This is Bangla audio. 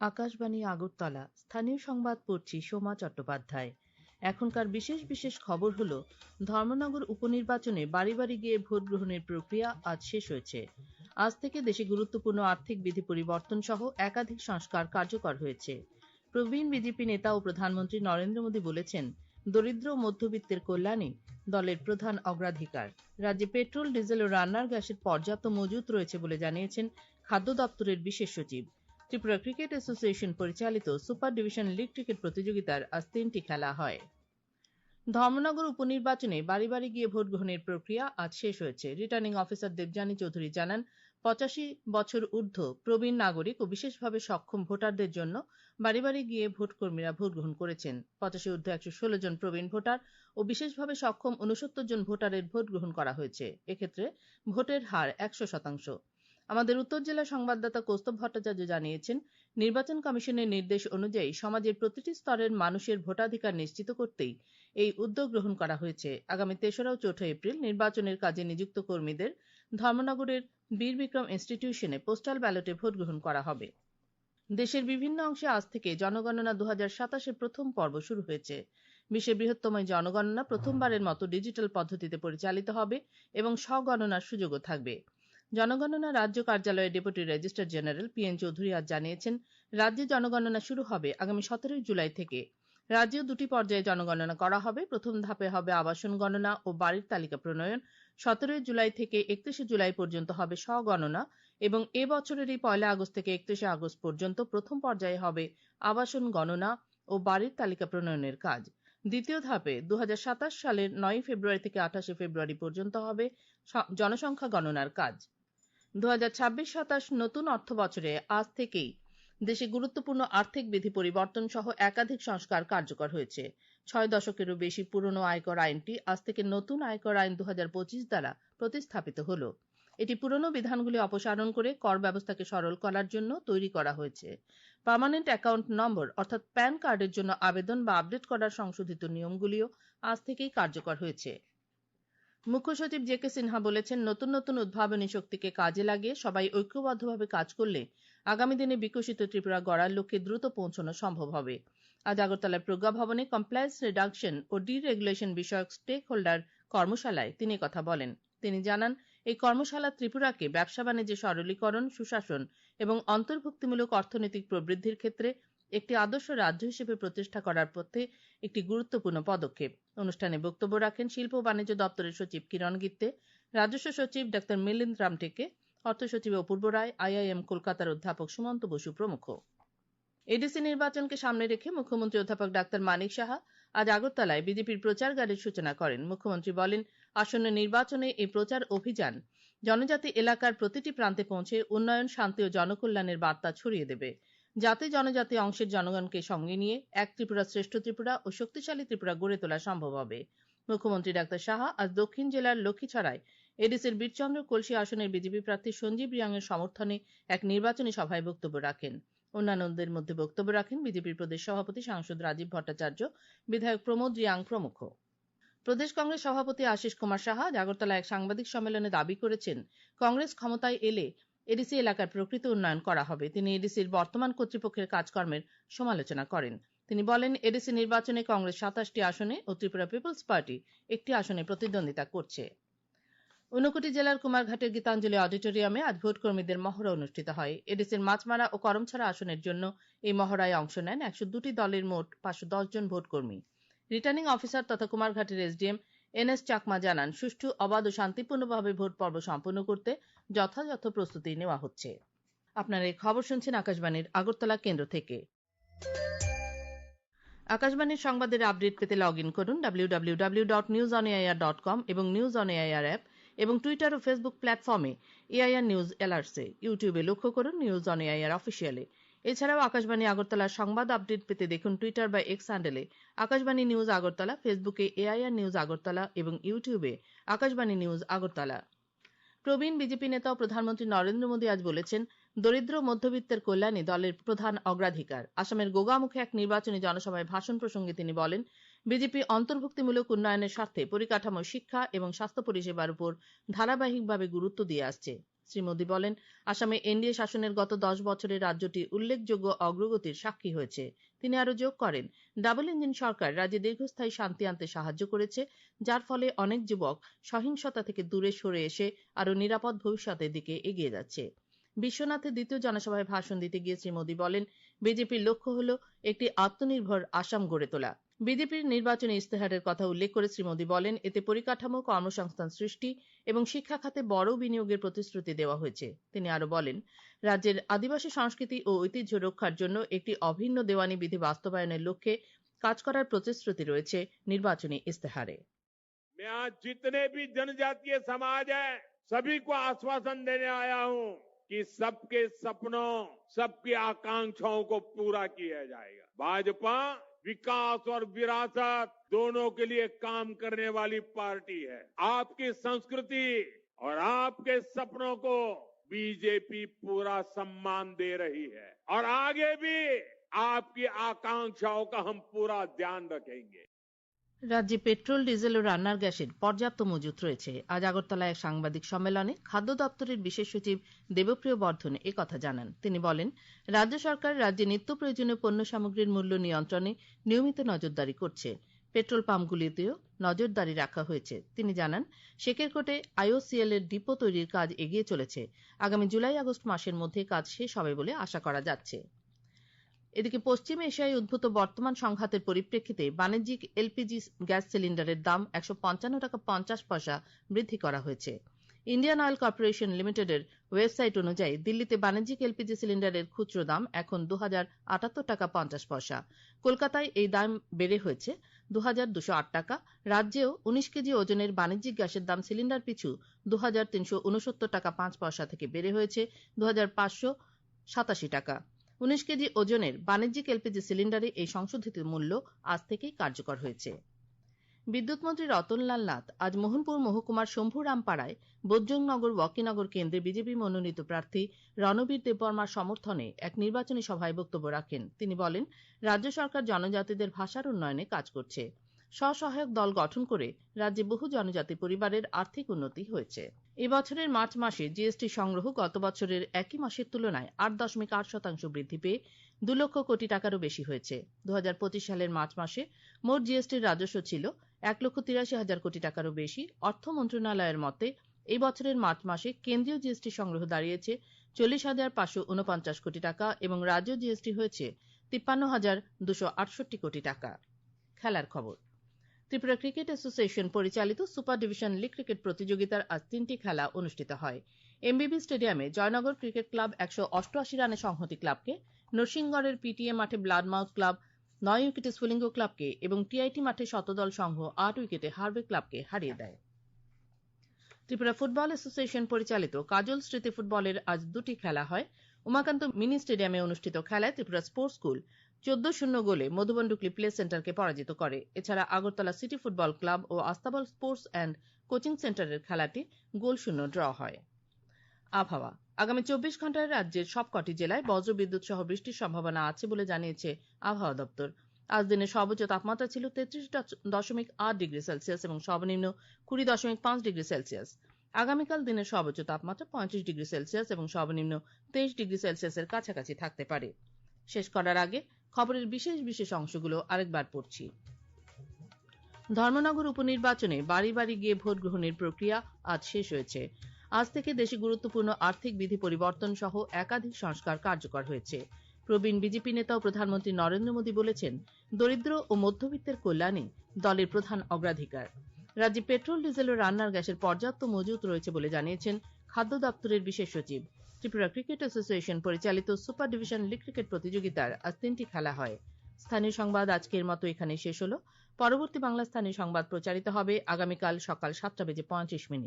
আকাশবাণী আগরতলা স্থানীয় সংবাদ পড়ছি সোমা চট্টোপাধ্যায়। এখনকার বিশেষ বিশেষ খবর হলো, ধর্মনগর উপনির্বাচনে বাড়ি বাড়ি গিয়ে ভোট গ্রহণের প্রক্রিয়া আজ শেষ হয়েছে। আজ থেকে দেশে গুরুত্বপূর্ণ আর্থিক বিধি পরিবর্তন সহ একাধিক সংস্কার কার্যকর হয়েছে। প্রবীণ বিজেপি নেতা ও প্রধানমন্ত্রী নরেন্দ্র মোদী বলেছেন, দরিদ্র ও মধ্যবিত্তের কল্যাণে দলের প্রধান অগ্রাধিকার। রাজ্যে পেট্রোল, ডিজেল ও রান্নার গ্যাসের পর্যাপ্ত মজুত রয়েছে বলে জানিয়েছেন খাদ্য দপ্তরের বিশেষ সচিব। ত্রিপুরা ক্রিকেট অ্যাসোসিয়েশন পরিচালিত সুপার ডিভিশন লিগ ক্রিকেট প্রতিযোগিতার আজ 3টি খেলা হয়। ধর্মনগর উপনির্বাচনে বাড়ি বাড়ি গিয়ে ভোট গ্রহণের প্রক্রিয়া আজ শেষ হয়েছে। রিটার্নিং অফিসার দেবযানী চৌধুরী জানান, 85 বছর ঊর্ধ্ব প্রবীণ নাগরিক ও বিশেষভাবে সক্ষম ভোটারদের জন্য বাড়ি বাড়ি গিয়ে ভোটকর্মীরা ভোট গ্রহণ করেছেন। 85 ঊর্ধ্ব 116 জন প্রবীণ ভোটার ও বিশেষভাবে সক্ষম 69 জন ভোটারের ভোট গ্রহণ করা হয়েছে। এক্ষেত্রে ভোটের হার 100%। আমাদের উত্তর জেলা সংবাদদাতা কৌস্তব ভট্টাচার্য জানিয়েছেন, নির্বাচন কমিশনের নির্দেশ অনুযায়ী সমাজের প্রতিটি স্তরের মানুষের ভোটাধিকার নিশ্চিত করতেই এই উদ্যোগ গ্রহণ করা হয়েছে। আগামী 3রা ও 4 এপ্রিল নির্বাচনের কাজে নিযুক্ত কর্মীদের ধর্মনগরের বীর বিক্রম ইনস্টিটিউশনে পোস্টাল ব্যালটে ভোট গ্রহণ করা হবে। দেশের বিভিন্ন অংশে আজ থেকে জনগণনা 2027-এর প্রথম পর্ব শুরু হয়েছে। বিশ্বের বৃহত্তম এই জনগণনা প্রথমবারের মতো ডিজিটাল পদ্ধতিতে পরিচালিত হবে এবং স্বগণনার সুযোগও থাকবে। জনগণনা রাজ্য কার্যালয়ের deputy registrar general PN Chowdhury আজ জানিয়েছেন, রাজ্যে জনগণনা শুরু হবে আগামী 17 জুলাই থেকে। রাজ্যেও 2টি পর্যায়ে জনগণনা করা হবে। প্রথম ধাপে হবে আবাসন গণনা ও বাড়ির তালিকা প্রণয়ন। 17 জুলাই থেকে 31 জুলাই পর্যন্ত হবে স্বগণনা এবং এ বছরের 1 আগস্ট থেকে 31 আগস্ট পর্যন্ত প্রথম পর্যায়ে হবে আবাসন গণনা ও বাড়ির তালিকা প্রণয়নের কাজ। দ্বিতীয় ধাপে 2027 সালের 9 ফেব্রুয়ারি থেকে 28 ফেব্রুয়ারি পর্যন্ত হবে জনসংখ্যা গণনার কাজ। 2026-27 নতুন অর্থ বছরে আজ থেকেই দেশে গুরুত্বপূর্ণ আর্থিক বিধি পরিবর্তন সহ একাধিক সংস্কার কার্যকর হয়েছে। 6 দশকেরও বেশি পুরনো আয়কর আইনটি আজ থেকে নতুন আয়কর আইন 2025 দ্বারা প্রতিস্থাপিত হল। এটি পুরনো বিধানগুলি অপসারণ করে কর ব্যবস্থাকে সরল করার জন্য তৈরি করা হয়েছে। পার্মানেন্ট অ্যাকাউন্ট নম্বর অর্থাৎ প্যান কার্ডের জন্য আবেদন বা আপডেট করার সংশোধিত নিয়মগুলিও আজ থেকেই কার্যকর হয়েছে। মুখ্য সচিব JK সিনহা বলেছেন, নতুন নতুন উদ্ভাবনী শক্তিকে কাজে লাগিয়ে সবাই ঐক্যবদ্ধভাবে কাজ করলে আগামী দিনে বিকশিত ত্রিপুরা গড়ার লক্ষ্যে দ্রুত পৌঁছানো সম্ভব হবে। আজ আগরতলার প্রজ্ঞা ভবনে কমপ্লায়েন্স রিডাকশন ও ডিরেগুলেশন বিষয়ক স্টেক হোল্ডার কর্মশালায় তিনি কথা বলেন। তিনি জানান, এই কর্মশালা ত্রিপুরাকে ব্যবসা বাণিজ্যে সরলীকরণ, সুশাসন এবং অন্তর্ভুক্তিমূলক অর্থনৈতিক প্রবৃদ্ধির ক্ষেত্রে একটি আদর্শ রাজ্য হিসেবে প্রতিষ্ঠা করার পথে একটি গুরুত্বপূর্ণ পদক্ষেপ। অনুষ্ঠানে বক্তব্য রাখেন শিল্প ও বাণিজ্য দপ্তরের সচিব কিরণ গিত্তে, রাজস্ব সচিব ডা মিলিন্দ রামটেকে, অর্থ সচিব অপূর্ব রায়, IIM কলকাতার অধ্যাপক সুমন্ত বসু প্রমুখ। এডিসি নির্বাচনকে সামনে রেখে মুখ্যমন্ত্রী অধ্যাপক ডা মানিক সাহা আজ আগরতলায় বিজেপির প্রচার গাড়ির সূচনা করেন। মুখ্যমন্ত্রী বলেন, আসন্ন নির্বাচনে এই প্রচার অভিযান জনজাতি এলাকার প্রতিটি প্রান্তে পৌঁছে উন্নয়ন, শান্তি ও জনকল্যাণের বার্তা ছড়িয়ে দেবে। জাতি জনজাতি অংশের জনগণকে সঙ্গে নিয়ে এক ত্রিপুরা শ্রেষ্ঠ ত্রিপুরা ও শক্তিশালী ত্রিপুরা গড়ে তোলা সম্ভব হবে। মুখ্যমন্ত্রী ডা সাহা আজ দক্ষিণ জেলার লক্ষ্মীছড়ায় এডিসির বীরচন্দ্র কলসি আসনের বিজেপি প্রার্থী সঞ্জীব রিয়াং এর সমর্থনে এক নির্বাচনী সভায় বক্তব্য রাখেন। অন্যান্যদের মধ্যে বক্তব্য রাখেন বিজেপির প্রদেশ সভাপতি সাংসদ রাজীব ভট্টাচার্য, বিধায়ক প্রমোদ রিয়াং প্রমুখ। প্রদেশ কংগ্রেস সভাপতি আশিস কুমার সাহা আগরতলায় এক সাংবাদিক সম্মেলনে দাবি করেছেন, কংগ্রেস ক্ষমতায় এলে এডিসি এলাকার প্রকৃত উন্নয়ন করা হবে। তিনি এডিসির বর্তমান কর্তৃপক্ষের কাজকর্মের সমালোচনা করেন। তিনি বলেন, এডিসি নির্বাচনে কংগ্রেস 27টি আসনে ও ত্রিপুরা পিপলস পার্টি একটি আসনে প্রতিদ্বন্দ্বিতা করছে। ঊনকোটি জেলার কুমারঘাটের গীতাঞ্জলি অডিটোরিয়ামে আজ ভোটকর্মীদের মহড়া অনুষ্ঠিত হয়। এডিসির মাছমারা ও করমছড়া আসনের জন্য এই মহড়ায় অংশ নেন 102টি দলের মোট 510 জন ভোটকর্মী। রিটার্নিং অফিসার তথা কুমারঘাটের SDM NS চাকমা জানান, সুষ্ঠু, অবাধ ও শান্তিপূর্ণভাবে ভোট পর্ব সম্পন্ন করতে যথাযথ প্রস্তুতি নেওয়া হচ্ছে। আপনারা এই খবর শুনছেন আকাশবাণীর আগরতলা কেন্দ্র থেকে। আকাশবাণীর সংবাদের আপডেট পেতে লগ ইন করুন www.newsonair.com এবং নিউজ অন এআইআর অ্যাপ এবং টুইটার ও ফেসবুক প্ল্যাটফর্মে এআইআর নিউজ এলআরসি, ইউটিউবে লক্ষ্য করুন নিউজ অন এআইআর অফিসিয়ালে। এছাড়াও আকাশবাণী আগরতলার সংবাদ আপডেট পেতে দেখুন টুইটার বা এক্স হ্যান্ডেলে আকাশবাণী নিউজ আগরতলা, ফেসবুকে এআইআর নিউজ আগরতলা এবং ইউটিউবে আকাশবাণী নিউজ আগরতলা। প্রবীণ বিজেপি নেতা ও প্রধানমন্ত্রী নরেন্দ্র মোদী আজ বলেছেন, দরিদ্র মধ্যবিত্তের কল্যাণে দলের প্রধান অগ্রাধিকার। আসামের গোগামুখে এক নির্বাচনী জনসভায় ভাষণ প্রসঙ্গে তিনি বলেন, বিজেপি অন্তর্ভুক্তিমূলক উন্নয়নের স্বার্থে পরিকাঠামো, শিক্ষা এবং স্বাস্থ্য পরিষেবার উপর ধারাবাহিকভাবে গুরুত্ব দিয়ে আসছে। শ্রী মোদী বলেন, আসামে এনডিএ শাসনের গত 10 বছরে রাজ্যটি উল্লেখযোগ্য অগ্রগতির সাক্ষী হয়েছে। তিনি আরো যোগ করেন, ডাবল ইঞ্জিন সরকার রাজ্যে দীর্ঘস্থায়ী শান্তি আনতে সাহায্য করেছে, যার ফলে অনেক যুবক সহিংসতা থেকে দূরে সরে এসে আরো নিরাপদ ভবিষ্যতের দিকে এগিয়ে যাচ্ছে। বিশ্বনাথের দ্বিতীয় জনসভায় ভাষণ দিতে গিয়ে শ্রী মোদী বলেন, বিজেপির লক্ষ্য হল একটি আত্মনির্ভর আসাম গড়ে তোলা। বিজেপির নির্বাচনী ইস্তেহারের কথা উল্লেখ করে শ্রী মোদী বলেন, এতে পরিকাঠামো, কর্মসংস্থান সৃষ্টি এবং শিক্ষা খাতে বড় বিনিয়োগের প্রতিশ্রুতি দেওয়া হয়েছে। তিনি আরো বলেন, রাজ্যের আদিবাসী সংস্কৃতি ও ঐতিহ্য রক্ষার জন্য একটি অভিন্ন দেওয়ানি বিধি বাস্তবায়নের লক্ষ্যে কাজ করার প্রতিশ্রুতি রয়েছে নির্বাচনী ইস্তেহারে। मैं आज जितने भी जनजातीय समाज है सभी को आश्वासन देने आया हूं कि सबके सपनों, सबकी आकांक्षाओं को पूरा किया जाएगा। भाजपा विकास और विरासत दोनों के लिए काम करने वाली पार्टी है। आपकी संस्कृति और आपके सपनों को बीजेपी पूरा सम्मान दे रही है और आगे भी आपकी आकांक्षाओं का हम पूरा ध्यान रखेंगे। রাজ্যে পেট্রোল, ডিজেল ও রান্নার গ্যাসের পর্যাপ্ত মজুত রয়েছে। আজ আগরতলায় এক সাংবাদিক সম্মেলনে খাদ্য দপ্তরের বিশেষ সচিব দেবপ্রিয় বর্ধন একথা জানান। তিনি বলেন, রাজ্য সরকার রাজ্যে নিত্য প্রয়োজনীয় পণ্য সামগ্রীর মূল্য নিয়ন্ত্রণে নিয়মিত নজরদারি করছে। পেট্রোল পাম্পগুলিতেও নজরদারি রাখা হয়েছে। তিনি জানান, শেকেরকোটে আইওসিএল এর ডিপো তৈরির কাজ এগিয়ে চলেছে। আগামী জুলাই-আগস্ট মাসের মধ্যে কাজ শেষ হবে বলে আশা করা যাচ্ছে। এদিকে পশ্চিম এশিয়ায় উদ্ভূত বর্তমান সংঘাতের পরিপ্রেক্ষিতে বাণিজ্যিক এলপিজি গ্যাস সিলিন্ডারের দাম 155 টাকা 50 পয়সা বৃদ্ধি করা হয়েছে। ইন্ডিয়ান অয়েল কর্পোরেশন লিমিটেডের ওয়েবসাইট অনুযায়ী দিল্লিতে বাণিজ্যিক এলপিজি সিলিন্ডারের খুচরো দাম এখন 2078 টাকা 50 পয়সা। কলকাতায় এই দাম বেড়ে হয়েছে 2208 টাকা। রাজ্যেও 19 কেজি ওজনের বাণিজ্যিক গ্যাসের দাম সিলিন্ডার পিছু 2369 টাকা 5 পয়সা থেকে বেড়ে হয়েছে 2587 টাকা। 19 কেজি ওজনের বাণিজ্যিক এলপিজি সিলিন্ডারে এই সংশোধিত মূল্য আজ থেকেই কার্যকর হয়েছে। বিদ্যুৎ মন্ত্রী রতনলাল নাথ আজ মোহনপুর মহকুমার শম্ভুরামপাড়ায় বজরংনগর ওয়াকিনগর কেন্দ্রে বিজেপি মনোনীত প্রার্থী রণবীর দেববর্মার সমর্থনে এক নির্বাচনী সভায় বক্তব্য রাখেন। তিনি বলেন, রাজ্য সরকার জনজাতিদের ভাষার উন্নয়নে কাজ করছে। স্বসহায়ক দল গঠন করে রাজ্যে বহু জনজাতি পরিবারের আর্থিক উন্নতি হয়েছে। এবছরের মার্চ মাসে জিএসটি সংগ্রহ গত বছরের একই মাসের তুলনায় 8.8% বৃদ্ধি পেয়ে 2 লক্ষ কোটি টাকারও বেশি হয়েছে। 2025 সালের মার্চ মাসে মোট জিএসটির রাজস্ব ছিল 1,83,000 কোটি টাকারও বেশি। অর্থ মন্ত্রণালয়ের মতে এই বছরের মার্চ মাসে কেন্দ্রীয় জিএসটি সংগ্রহ দাঁড়িয়েছে 40,549 কোটি টাকা এবং রাজ্য জিএসটি হয়েছে 53,268 কোটি টাকা। খেলার খবর। ত্রিপুরা ক্রিকেট অ্যাসোসিয়েশন পরিচালিত সুপার ডিভিশন লীগ ক্রিকেট প্রতিযোগিতার আজ 3টি খেলা অনুষ্ঠিত হয়। এমবিবি স্টেডিয়ামে জয়নগর ক্রিকেট ক্লাব 188 রানে সংহতি ক্লাবকে, নরসিংগড়ের পিটিএ মাঠে ব্লাডমাউথ ক্লাব 9 উইকেটে স্ফুলিঙ্গ ক্লাবকে এবং টিআইটি মাঠে শতদল সংঘ 8 উইকেটে হারবে ক্লাবকে হারিয়ে দেয়। ত্রিপুরা ফুটবল অ্যাসোসিয়েশন পরিচালিত কাজল স্মৃতি ফুটবলের আজ 2টি খেলা হয়। উমাকান্ত মিনি স্টেডিয়ামে অনুষ্ঠিত খেলায় ত্রিপুরা স্পোর্টস স্কুল 14-0 গোলে মধুবনডুকলি প্লে সেন্টারকে পরাজিত করে। এছাড়া আগরতলা সিটি ফুটবল ক্লাব ও আস্তাবল স্পোর্টস অ্যান্ড কোচিং সেন্টারের খেলাটি গোলশূন্য ড্র হয়। আবহাওয়া। আগামী 24 ঘন্টায় রাজ্যের সবকটি জেলায় বজ্রবিদ্যুৎ সহ বৃষ্টির সম্ভাবনা আছে বলে জানিয়েছে আবহাওয়া দপ্তর। আজ দিনের সর্বোচ্চ তাপমাত্রা ছিল 33.8 ডিগ্রি সেলসিয়াস এবং সর্বনিম্ন 20.5 ডিগ্রি সেলসিয়াস। আগামীকাল দিনের সর্বোচ্চ তাপমাত্রা 35 ডিগ্রি সেলসিয়াস এবং সর্বনিম্ন 23 ডিগ্রি সেলসিয়াসের কাছাকাছি থাকতে পারে। শেষ করার আগে খবরের বিশেষ অংশগুলো আরেকবার পড়ছি। ধর্মনগর উপনির্বাচনে বাড়ি বাড়ি গিয়ে ভোট গ্রহণের প্রক্রিয়া আজ শেষ হয়েছে। আজ থেকে দেশে গুরুত্বপূর্ণ আর্থিক বিধি পরিবর্তন সহ একাধিক সংস্কার কার্যকর হয়েছে। প্রবীণ বিজেপি নেতা ও প্রধানমন্ত্রী নরেন্দ্র মোদী বলেছেন, দরিদ্র ও মধ্যবিত্তের কল্যাণে দলের প্রধান অগ্রাধিকার। রাজ্যে পেট্রোল, ডিজেল ও রান্নার গ্যাসের পর্যাপ্ত মজুত রয়েছে বলে জানিয়েছেন খাদ্য দপ্তরের বিশেষ সচিব। ত্রিপুরা ক্রিকেট অ্যাসোসিয়েশন পরিচালিত সুপার ডিভিশন লীগ ক্রিকেট প্রতিযোগিতার আজ 3টি খেলা হয়। স্থানীয় সংবাদ আজকের মতো এখানেই শেষ হলো। পরবর্তী বাংলা স্থানীয় সংবাদ প্রচারিত হবে আগামীকাল সকাল 7:35